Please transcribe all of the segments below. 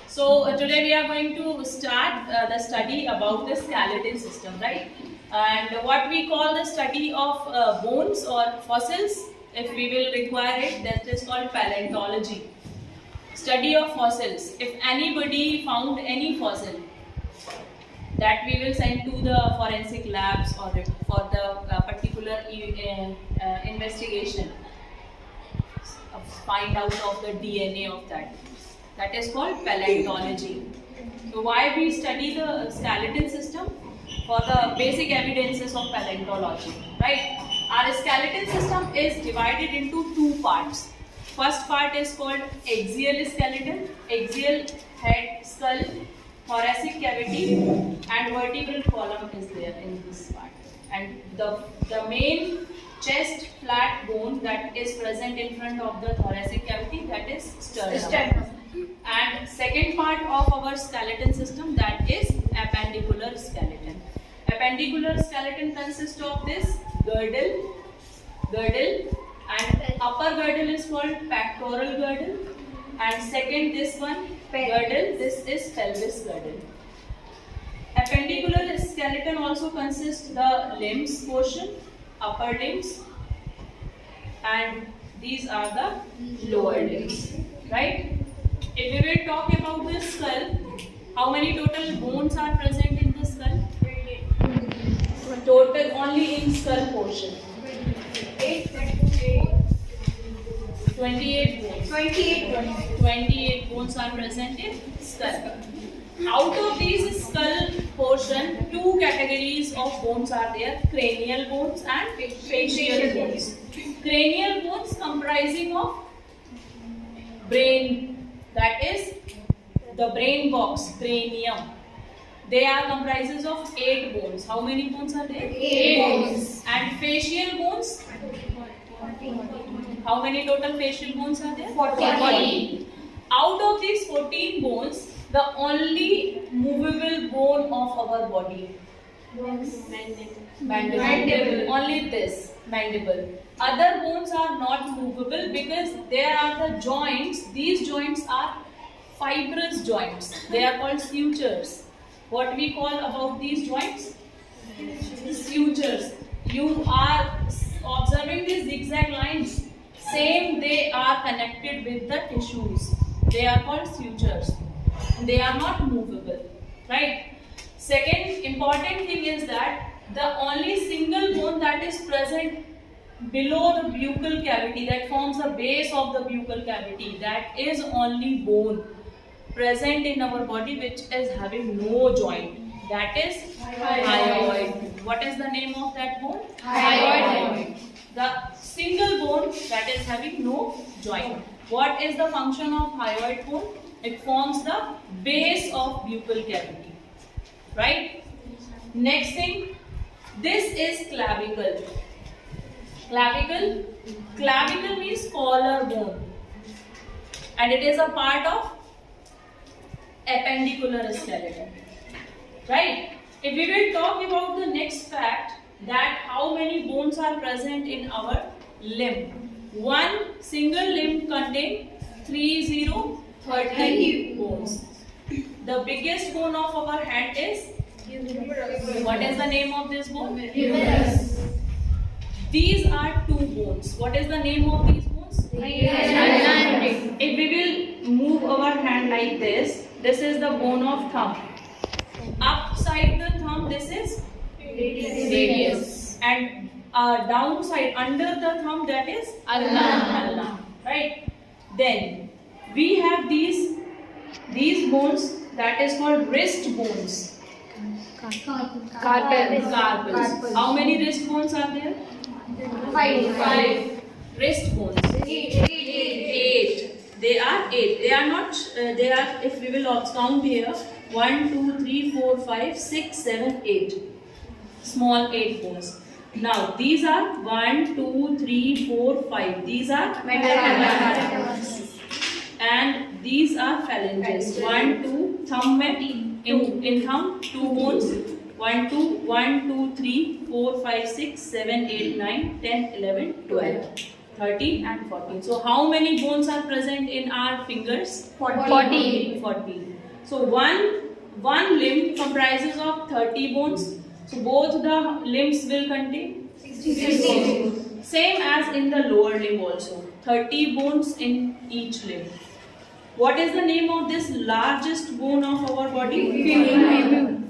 Today we are going to start the study about the skeleton system, right? And what we call the study of bones or fossils, if we will require it, that is called paleontology. Study of fossils. If anybody found any fossil, that we will send to the forensic labs or for the particular investigation, find out of the DNA of that. That is called paleontology. So why we study the skeleton system? For the basic evidences of paleontology, right? Our skeleton system is divided into two parts. First part is called axial skeleton, axial head, skull, thoracic cavity, and vertebral column is there in this part. And the main chest flat bone that is present in front of the thoracic cavity, that is sternum. And second part of our skeleton system, that is appendicular skeleton. Appendicular skeleton consists of this girdle, and upper girdle is called pectoral girdle, and second this one girdle, this is pelvis girdle. Appendicular skeleton also consists the limbs portion, upper limbs, and these are the lower limbs, right? If we will talk about the skull, how many total bones are present in the skull? Total only in skull portion. 28 bones. 28 bones are present in skull. Out of these skull portion, two categories of bones are there: cranial bones and facial bones. Cranial bones comprising of brain, that is the brain box, cranium. They are comprises of 8 bones. How many bones are there? 8 bones. And facial bones? How many total facial bones are there? 14. Out of these 14 bones, the only movable bone of our body? Mandible. Only this, mandible. Other bones are not movable because there are the joints. These joints are fibrous joints. They are called sutures. What we call about these joints? Sutures. You are observing these zigzag lines. Same, they are connected with the tissues. They are called sutures. They are not movable, right? Second important thing is that the only single bone that is present below the buccal cavity, that forms the base of the buccal cavity, that is only bone present in our body which is having no joint. That is hyoid. What is the name of that bone? Hyoid. The single bone that is having no joint. What is the function of hyoid bone? It forms the base of buccal cavity. Right? Next thing, this is clavicle. Clavicle means collar bone, and it is a part of appendicular skeleton, right? If we will talk about the next fact, that how many bones are present in our limb. One single limb contains 30 bones. The biggest bone of our hand is? What is the name of this bone? Humerus. These are 2 bones. What is the name of these bones? If we will move our hand like this, this is the bone of thumb. Upside the thumb, this is radius. And downside, under the thumb, that is ulna. Right? Then we have these bones, that is called wrist bones. Carpals. How many wrist bones are there? 5. Wrist bones. 8. They are 8. They are not. They are. If we will count here, 1, 2, 3, 4, 5, 6, 7, 8. Small 8 bones. Now these are 1, 2, 3, 4, 5. These are metatarsus. And these are phalanges. 1, 2, thumb in thumb 2 bones. 1, 2, 3, 4, 5, 6, 7, 8, 9, 10, 11, 12. 13 and 14. So how many bones are present in our fingers? 14. So one limb comprises of 30 bones. So both the limbs will contain 60. Same as in the lower limb also. 30 bones in each limb. What is the name of this largest bone of our body?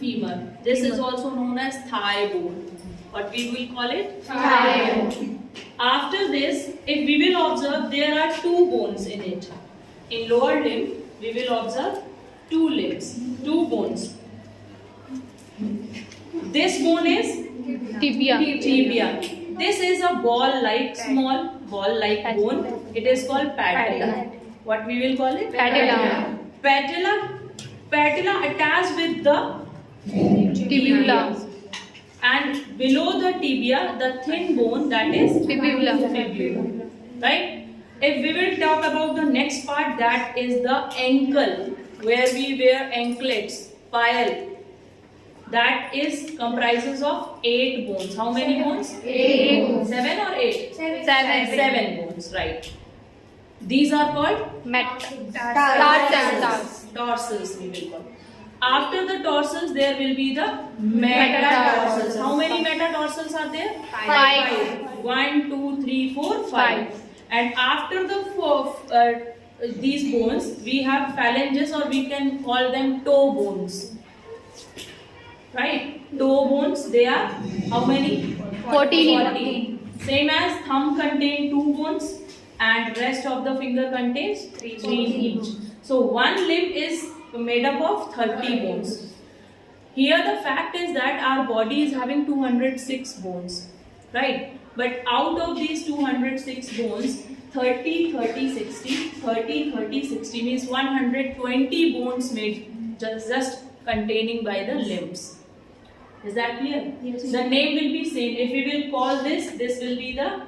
Femur. This is also known as thigh bone. What we will call it? Thigh bone. After this, if we will observe, there are 2 bones in it. In lower limb, we will observe 2 bones. This bone is tibia. This is a small ball-like bone. It is called patella. What we will call it? Patella. Patella attached with the tibia. And below the tibia, the thin bone, that is fibula. Right? If we will talk about the next part, that is the ankle, where we wear anklets, pile. That is comprises of 8 bones. How many bones? 8 bones. 7 or 8? 7 bones, right. These are called tarsals, we will call. After the tarsals, there will be the metatarsals. How many metatarsals are there? 5. 1, 2, 3, 4, 5. And after the these bones, we have phalanges, or we can call them toe bones. Right? Toe bones, they are how many? 14. Same as thumb contain 2 bones and rest of the finger contains 3 each. So one limb is made up of 30 bones. Here the fact is that our body is having 206 bones. Right? But out of these 206 bones, 30, 30, 60, 30, 30, 60 means 120 bones made just containing by the limbs. Is that clear? Yes. The name will be same. If we will call this will be the,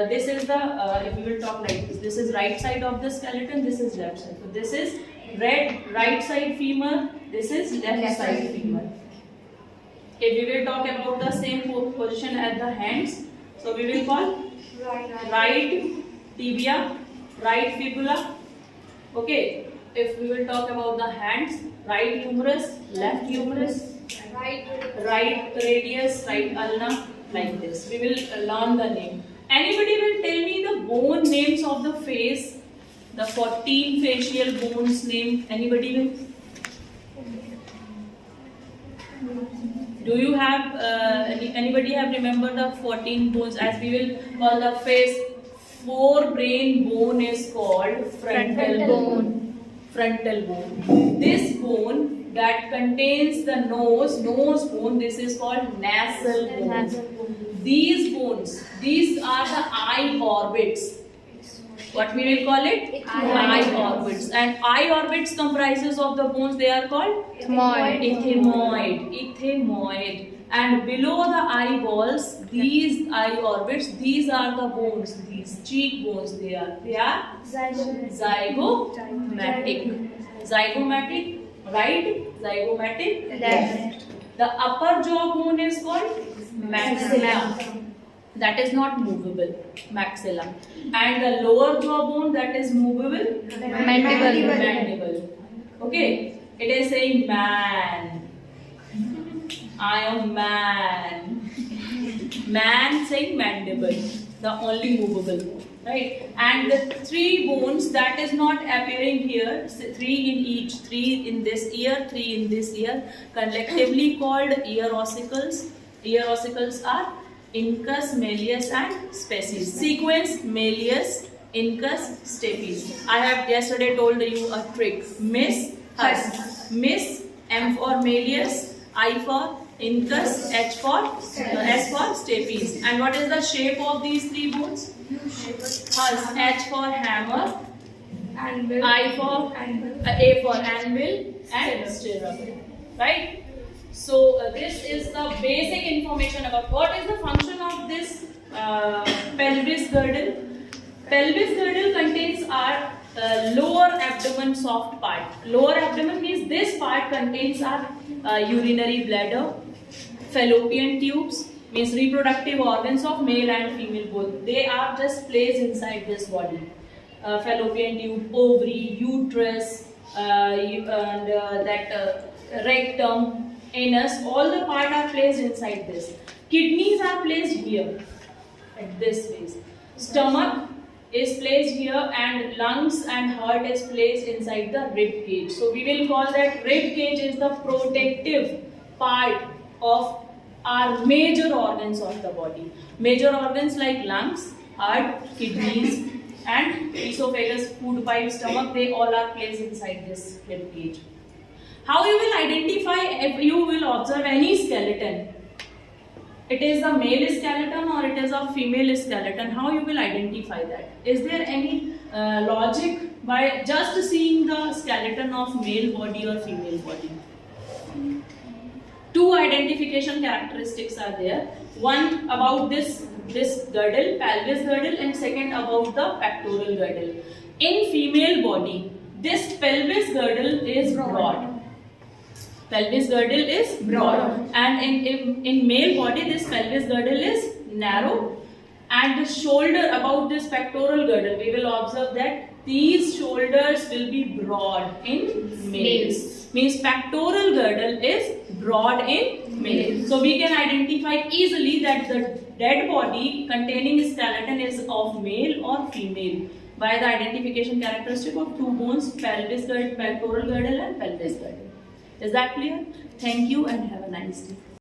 this is the, if we will talk like this is right side of the skeleton, this is left side. So this is right side femur, this is left side femur. If we will talk about the same position as the hands, so we will call right tibia, right fibula. Okay. If we will talk about the hands, right humerus, left humerus, right radius, right ulna, like this. We will learn the name. Anybody will tell me the bone names of the face, the 14 facial bones name? Anybody will? Do you have, anybody have remembered the 14 bones? As we will call the face, forebrain bone is called frontal bone. Frontal bone. This bone that contains the nose bone, this is called nasal bone. These bones, these are the eye orbits. What we will call it? Eye orbits. And eye orbits comprises of the bones, they are called? Ethmoid. And below the eyeballs, these eye orbits, these are the bones, these cheekbones, they are zygomatic. Zygomatic, right, zygomatic, left. The upper jaw bone is called maxilla. That is not movable, maxilla. And the lower jaw bone, that is movable, mandible. Okay, it is saying man. I am man. Man saying mandible, the only movable bone, right? And the 3 bones that is not appearing here, 3 in each, 3 in this ear, 3 in this ear, collectively called ear ossicles. Ear ossicles are incus, malleus and stapes. Sequence malleus, incus, stapes. I have yesterday told you a trick. Miss, hus. Miss, M for malleus, I for incus, S for stapes. And what is the shape of these 3 bones? Hus, H for hammer, I for A for anvil and stirrup. Right? So this is the basic information about what is the function of this pelvis girdle. Pelvis girdle contains our lower abdomen soft part. Lower abdomen means this part contains our urinary bladder, fallopian tubes, means reproductive organs of male and female both. They are just placed inside this body. Fallopian tube, ovary, uterus, rectum, anus, all the part are placed inside this. Kidneys are placed here, at this place. Stomach is placed here, and lungs and heart is placed inside the rib cage. So we will call that rib cage is the protective part of our major organs of the body. Major organs like lungs, heart, kidneys, and esophagus, food pipe, stomach, they all are placed inside this rib cage. How you will identify if you will observe any skeleton? It is a male skeleton or it is a female skeleton. How you will identify that? Is there any logic by just seeing the skeleton of male body or female body? Two identification characteristics are there. One about this girdle, pelvis girdle, and second about the pectoral girdle. In female body, this pelvis girdle is broad. Pelvis girdle is broad, and in male body this pelvis girdle is narrow, and the shoulder about this pectoral girdle, we will observe that these shoulders will be broad in males. Means pectoral girdle is broad in male. So we can identify easily that the dead body containing skeleton is of male or female by the identification characteristic of two bones, pelvis girdle, pectoral girdle, and pelvis girdle. Is that clear? Thank you and have a nice day.